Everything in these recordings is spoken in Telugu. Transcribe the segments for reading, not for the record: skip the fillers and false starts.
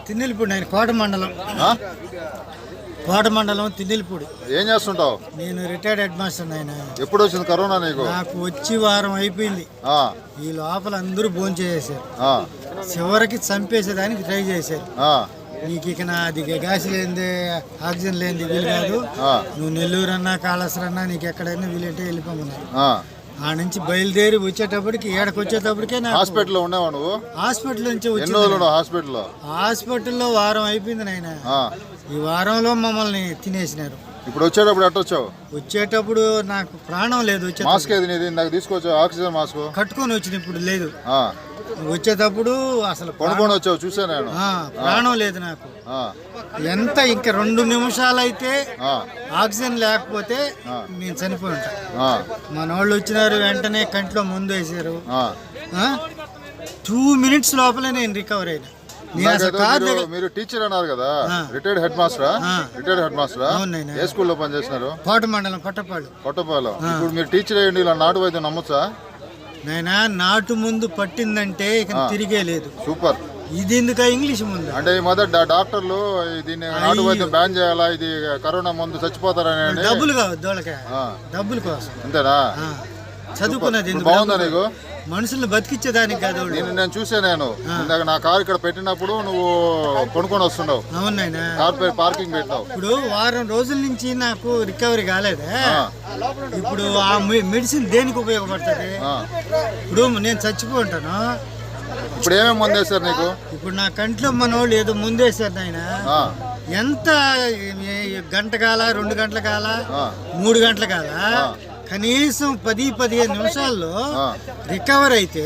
తిన్నెలపూడి ఆయన కోట మండలం తిన్నెలపూడి. ఏం చేస్తుంటావు? నేను రిటైర్డ్ హెడ్ మాస్టర్. ఆయన ఎప్పుడు వచ్చింది కరోనా నీకు? నాకు వచ్చి వారం అయిపోయింది. ఈ లోపల అందరూ భోంచేసారు, చివరికి చంపేసేదానికి ట్రై చేశారు. నీకు ఇక నాది గ్యాస్ లేనిదే ఆక్సిజన్ లేనిది వీలు కాదు, నువ్వు నెల్లూరు అన్నా కాళేశ్వరం అన్నా నీకు ఎక్కడైనా వీలంటే వెళ్ళిపోమన్నారు. ఆ నుంచి బయలుదేరి వచ్చేటప్పటికి ఏడకి వచ్చేటప్పటికే హాస్పిటల్లో ఉన్నావా నువ్వు? హాస్పిటల్ నుంచి హాస్పిటల్లో వారం అయిపోయింది నాయన. ఈ వారంలో మమ్మల్ని తినేసినారు. ఇప్పుడు వచ్చేటప్పుడు ఎట్ట వచ్చావు? వచ్చేటప్పుడు నాకు ప్రాణం లేదు. మాస్క్ ఏది నీది? నాకు తీసుకొచ్చావు ఆక్సిజన్ మాస్క్ కట్టుకొని వచ్చిన, ఇప్పుడు లేదు. వచ్చేటప్పుడు అసలు పడుకొని వచ్చావు, చూసాను నేను. ప్రాణం లేదు నాకు. ఎంత ఇంకా 2 నిమిషాలు అయితే ఆక్సిజన్ లేకపోతే నేను చనిపోయి ఉంటా. మన వాళ్ళు వచ్చినారు, వెంటనే కంట్లో ముందు వేసారు. 2 మినిట్స్ లోపలే నేను రికవర్ అయినా. మీరు టీచర్ అన్నారు కదా, రిటైర్డ్ హెడ్ మాస్టరా? రిటైర్డ్ హెడ్ మాస్టరా? ఏ స్కూల్లో పనిచేస్తున్నారు? కోట మండలం కొట్టపాడు. ఇప్పుడు మీరు టీచర్ అయ్యండి, ఇలా నాటు వైద్యం నమ్మొచ్చా? నైనా నాటు ముందు పట్టిందంటే ఇక తిరిగే లేదు. సూపర్. ఇది ఎందుక ఇంగ్లీష్ ముందు అంటే ఈ మొదట డాక్టర్లు దీన్ని నాటు వైద్యం బ్యాన్ చేయాలా, ఇది కరోనా ముందు చచ్చిపోతారని. డబ్బులు కావద్దు వాళ్ళకి, డబ్బుల కోసం. అంతేనా? చదువుకున్నది బాగుందా నీకు? మనుషుల్ని బతికించేదానికి కాదు. నేను చూసాను, ఇందాక నా కారు ఇక్కడ పెట్టినప్పుడు నువ్వు కొనుక్కొని వస్తున్నావు. అవునైనా కార్ పార్కింగ్ పెట్టావు. ఇప్పుడు వారం రోజుల నుంచి నాకు రికవరీ కాలేదే. ఇప్పుడు ఆ మెడిసిన్ దేనికి ఉపయోగపడుతుంది? ఇప్పుడు నేను చచ్చిపోంటాను. ఇప్పుడు ఏమేమి ముందేశారు నీకు? ఇప్పుడు నా కంట్లో మనోళ్ళు ఏదో ముందేశారు నాయన. ఎంత గంట కాల, 2 గంటల కాల, 3 గంటల కాల, కనీసం 10-15 నిమిషాల్లో రికవర్ అయితే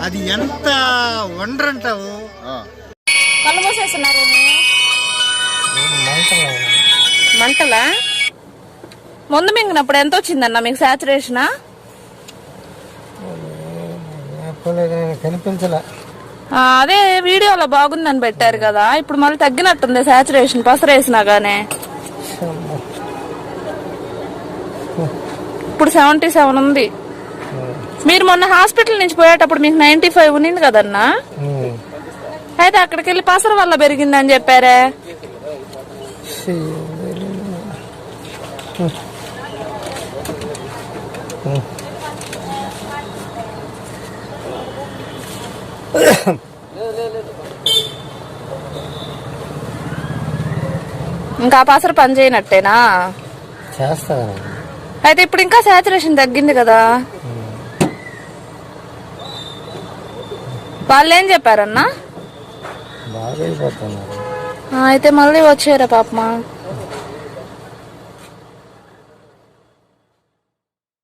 అది ఎంత వండర్ అంటావు. మంటలా? ముందు మింగినప్పుడు ఎంత వచ్చిందన్న మీకు సాచురేషన్? కనిపించలే. అదే వీడియోలో బాగుందని పెట్టారు కదా, ఇప్పుడు మళ్ళీ తగ్గినట్టుంది సాచురేషన్ పసరేసినా గానే. ఇప్పుడు 77 ఉంది. మీరు మొన్న హాస్పిటల్ నుంచి పోయేటప్పుడు మీకు 95 ఉన్నింది కదన్నా. అయితే అక్కడికి వెళ్ళి పసర వల్ల పెరిగిందని చెప్పారే. ఇంకా పసర పని చేయనట్టేనా? చేస్తా. అయితే ఇప్పుడు ఇంకా సాచురేషన్ తగ్గింది కదా. వాళ్ళు ఏం చెప్పారన్నా? బాగా అయిపోతున్నారు. అయితే మళ్ళీ వచ్చారా పాపమా?